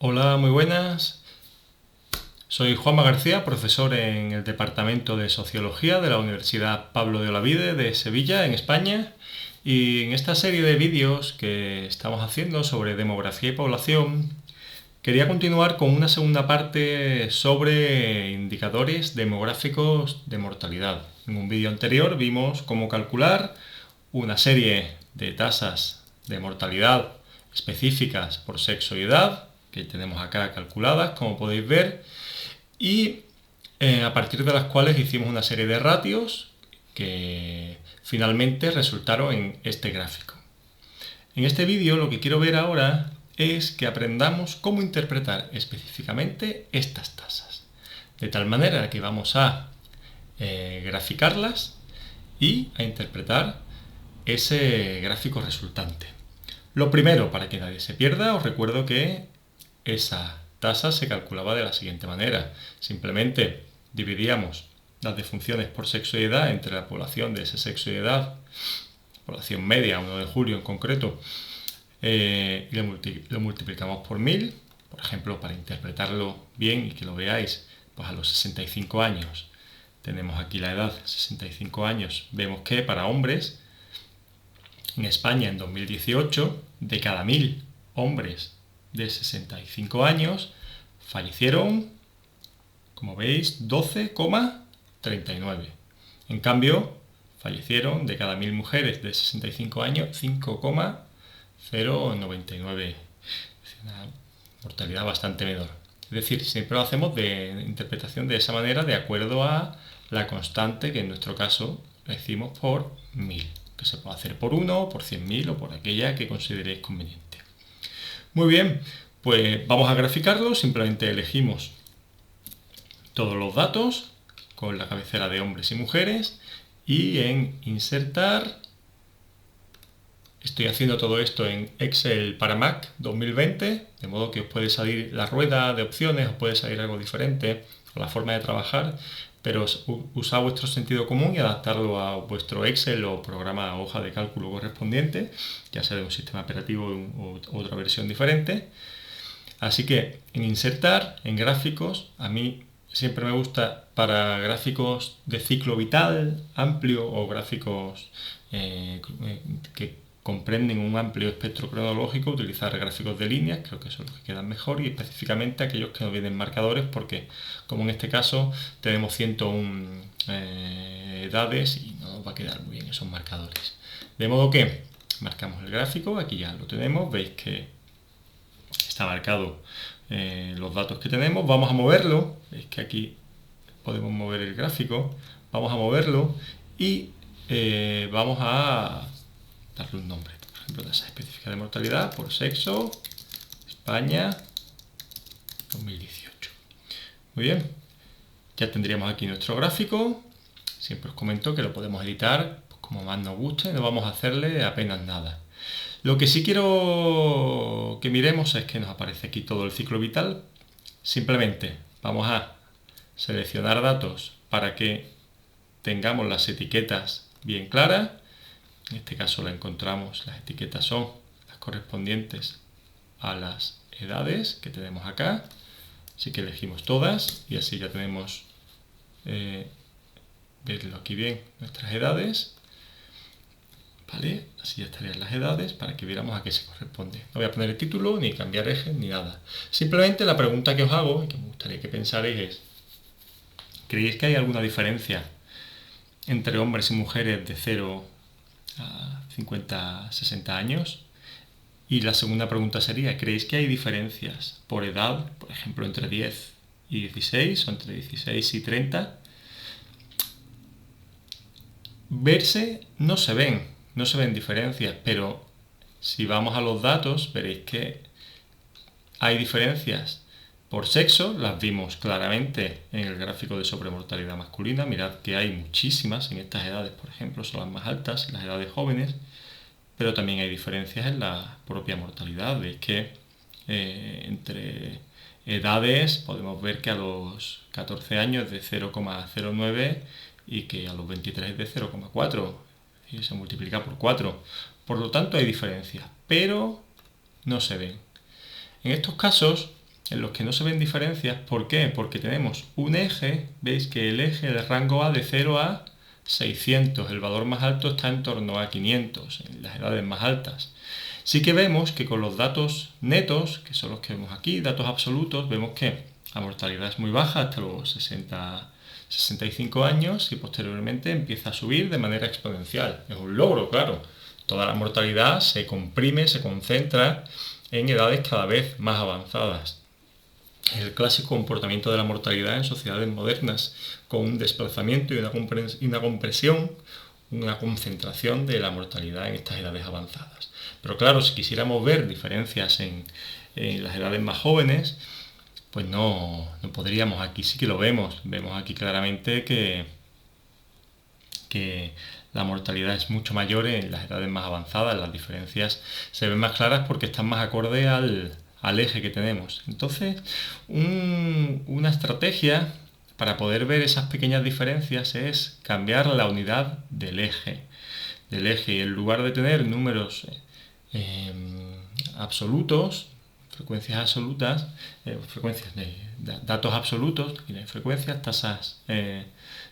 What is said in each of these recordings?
Hola, muy buenas. Soy Juanma García, profesor en el Departamento de Sociología de la Universidad Pablo de Olavide de Sevilla, en España. Y en esta serie de vídeos que estamos haciendo sobre demografía y población, quería continuar con una segunda parte sobre indicadores demográficos de mortalidad. En un vídeo anterior vimos cómo calcular una serie de tasas de mortalidad específicas por sexo y edad, que tenemos acá calculadas, como podéis ver, y a partir de las cuales hicimos una serie de ratios que finalmente resultaron en este gráfico. En este vídeo lo que quiero ver ahora es que aprendamos cómo interpretar específicamente estas tasas, de tal manera que vamos a graficarlas y a interpretar ese gráfico resultante. Lo primero, para que nadie se pierda, os recuerdo que esa tasa se calculaba de la siguiente manera. Simplemente dividíamos las defunciones por sexo y edad entre la población de ese sexo y edad, población media, 1 de julio en concreto, y lo multiplicamos por 1000. Por ejemplo, para interpretarlo bien y que lo veáis, pues a los 65 años tenemos aquí la edad, 65 años. Vemos que para hombres, en España en 2018, de cada 1000 hombres de 65 años, fallecieron, como veis, 12,39. En cambio, fallecieron de cada 1000 mujeres de 65 años, 5,099. Es una mortalidad bastante menor. Es decir, siempre lo hacemos de interpretación de esa manera, de acuerdo a la constante que en nuestro caso decimos por 1000, que se puede hacer por 1, por 100.000 o por aquella que consideréis conveniente. Muy bien, pues vamos a graficarlo. Simplemente elegimos todos los datos con la cabecera de hombres y mujeres y en insertar, estoy haciendo todo esto en Excel para Mac 2020, de modo que os puede salir la rueda de opciones, os puede salir algo diferente o la forma de trabajar, pero usad vuestro sentido común y adaptarlo a vuestro Excel o programa o hoja de cálculo correspondiente, ya sea de un sistema operativo o otra versión diferente. Así que en insertar, en gráficos, a mí siempre me gusta para gráficos de ciclo vital amplio o gráficos que comprenden un amplio espectro cronológico, utilizar gráficos de líneas, creo que son los que quedan mejor, y específicamente aquellos que no vienen marcadores, porque como en este caso tenemos 101 edades y no nos va a quedar muy bien esos marcadores. De modo que marcamos el gráfico, aquí ya lo tenemos, veis que está marcado los datos que tenemos. Vamos a moverlo, veis que aquí podemos mover el gráfico, vamos a moverlo y vamos a darle un nombre, por ejemplo, tasa específica de mortalidad por sexo, España 2018. Muy bien, ya tendríamos aquí nuestro gráfico. Siempre os comento que lo podemos editar pues, como más nos guste, no vamos a hacerle apenas nada. Lo que sí quiero que miremos es que nos aparece aquí todo el ciclo vital. Simplemente vamos a seleccionar datos para que tengamos las etiquetas bien claras. En este caso la encontramos, las etiquetas son las correspondientes a las edades que tenemos acá. Así que elegimos todas y así ya tenemos, verlo aquí bien, nuestras edades. ¿Vale? Así ya estarían las edades para que viéramos a qué se corresponde. No voy a poner el título, ni cambiar ejes, ni nada. Simplemente la pregunta que os hago, y que me gustaría que pensarais es, ¿creéis que hay alguna diferencia entre hombres y mujeres de 0 a 50, 60 años? Y la segunda pregunta sería, ¿creéis que hay diferencias por edad, por ejemplo, entre 10 y 16 o entre 16 y 30? Verse no se ven diferencias, pero si vamos a los datos veréis que hay diferencias por sexo, las vimos claramente en el gráfico de sobremortalidad masculina. Mirad que hay muchísimas en estas edades, por ejemplo, son las más altas en las edades jóvenes, pero también hay diferencias en la propia mortalidad. Veis que entre edades podemos ver que a los 14 años es de 0,09 y que a los 23 es de 0,4 y se multiplica por 4. Por lo tanto hay diferencias, pero no se ven. En estos casos en los que no se ven diferencias. ¿Por qué? Porque tenemos un eje, veis que el eje, el rango va de 0 a 600, el valor más alto está en torno a 500, en las edades más altas. Sí que vemos que con los datos netos, que son los que vemos aquí, datos absolutos, vemos que la mortalidad es muy baja hasta los 65 años y posteriormente empieza a subir de manera exponencial. Es un logro, claro. Toda la mortalidad se comprime, se concentra en edades cada vez más avanzadas. Es el clásico comportamiento de la mortalidad en sociedades modernas, con un desplazamiento y una compresión, una concentración de la mortalidad en estas edades avanzadas. Pero claro, si quisiéramos ver diferencias en las edades más jóvenes, pues no podríamos. Aquí sí que lo vemos. Vemos aquí claramente que la mortalidad es mucho mayor en las edades más avanzadas. Las diferencias se ven más claras porque están más acorde al eje que tenemos. Entonces, una estrategia para poder ver esas pequeñas diferencias es cambiar la unidad del eje. Y en lugar de tener números absolutos, frecuencias absolutas, datos absolutos, frecuencias, tasas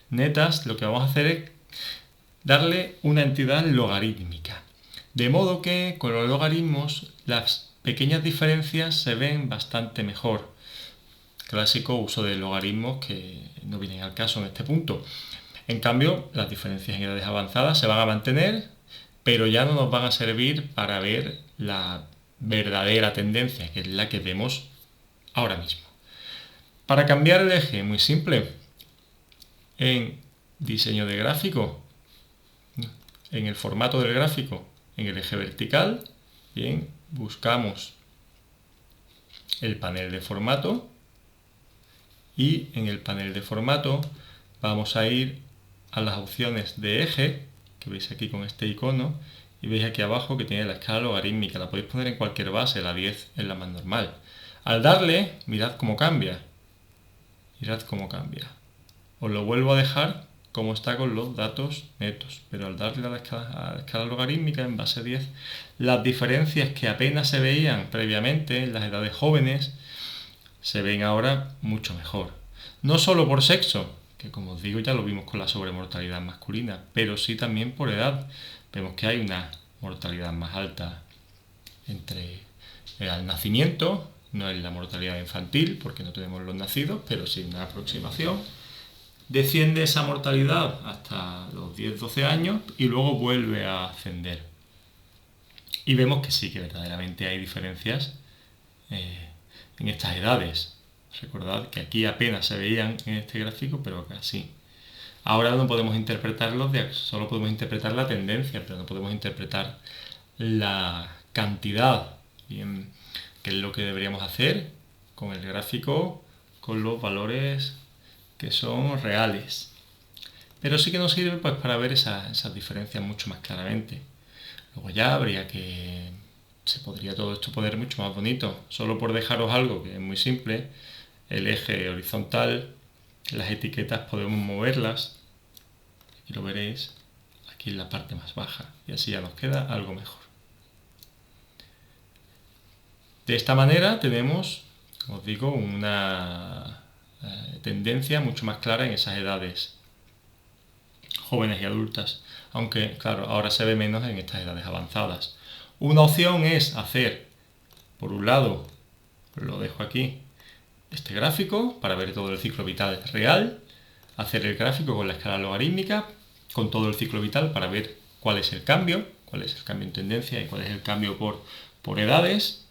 netas, lo que vamos a hacer es darle una entidad logarítmica. De modo que con los logaritmos las pequeñas diferencias se ven bastante mejor. Clásico uso de logaritmos que no vienen al caso en este punto. En cambio, las diferencias en edades avanzadas se van a mantener, pero ya no nos van a servir para ver la verdadera tendencia, que es la que vemos ahora mismo. Para cambiar el eje, muy simple. En diseño de gráfico, en el formato del gráfico, en el eje vertical, bien, buscamos el panel de formato y en el panel de formato vamos a ir a las opciones de eje, que veis aquí con este icono, y veis aquí abajo que tiene la escala logarítmica. La podéis poner en cualquier base, la 10 es la más normal. Al darle, mirad cómo cambia. Mirad cómo cambia. Os lo vuelvo a dejar como está con los datos netos, pero al darle a la escala logarítmica en base 10, las diferencias que apenas se veían previamente en las edades jóvenes se ven ahora mucho mejor. No solo por sexo, que como os digo ya lo vimos con la sobremortalidad masculina, pero sí también por edad. Vemos que hay una mortalidad más alta al nacimiento, no es la mortalidad infantil porque no tenemos los nacidos, pero sí una aproximación. Desciende esa mortalidad hasta los 10-12 años y luego vuelve a ascender. Y vemos que sí, que verdaderamente hay diferencias en estas edades. Recordad que aquí apenas se veían en este gráfico, pero acá sí. Ahora no podemos interpretarlos, solo podemos interpretar la tendencia, pero no podemos interpretar la cantidad. Bien, ¿qué es lo que deberíamos hacer con el gráfico, con los valores que son reales? Pero sí que nos sirve pues, para ver esas diferencias mucho más claramente. Luego ya habría que... se podría todo esto poner mucho más bonito. Solo por dejaros algo que es muy simple, el eje horizontal, las etiquetas podemos moverlas, y lo veréis aquí en la parte más baja, y así ya nos queda algo mejor. De esta manera tenemos, como os digo, una tendencia mucho más clara en esas edades jóvenes y adultas, aunque claro, ahora se ve menos en estas edades avanzadas. Una opción es hacer, por un lado, lo dejo aquí, este gráfico para ver todo el ciclo vital real, hacer el gráfico con la escala logarítmica, con todo el ciclo vital para ver cuál es el cambio en tendencia y cuál es el cambio por edades.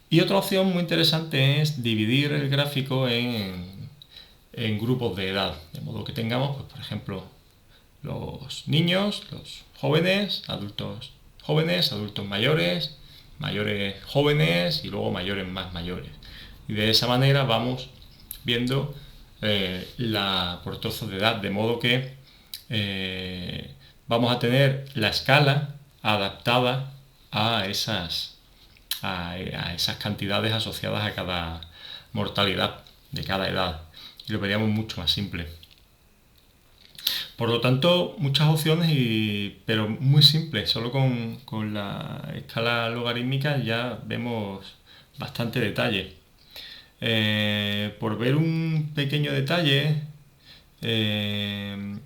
Y otra opción muy interesante es dividir el gráfico en grupos de edad, de modo que tengamos, pues, por ejemplo, los niños, los jóvenes, adultos mayores, mayores jóvenes y luego mayores más mayores. Y de esa manera vamos viendo por trozos de edad, de modo que vamos a tener la escala adaptada a esas cantidades asociadas a cada mortalidad de cada edad. Y lo veríamos mucho más simple. Por lo tanto, muchas opciones, pero muy simples. Solo con la escala logarítmica ya vemos bastante detalle. Por ver un pequeño detalle, eh,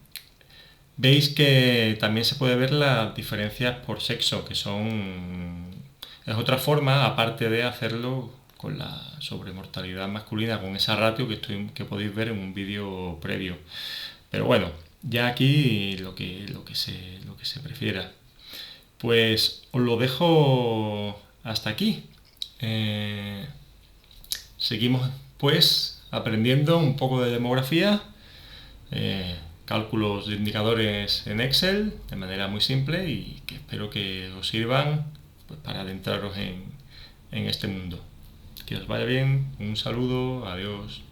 veis que también se puede ver las diferencias por sexo, que es otra forma, aparte de hacerlo con la sobremortalidad masculina, con esa ratio que podéis ver en un vídeo previo. Pero bueno, ya aquí lo que se prefiera. Pues os lo dejo hasta aquí. Eh, Seguimos pues aprendiendo un poco de demografía, cálculos de indicadores en Excel de manera muy simple y que espero que os sirvan pues, para adentraros en este mundo. Que os vaya bien, un saludo, adiós.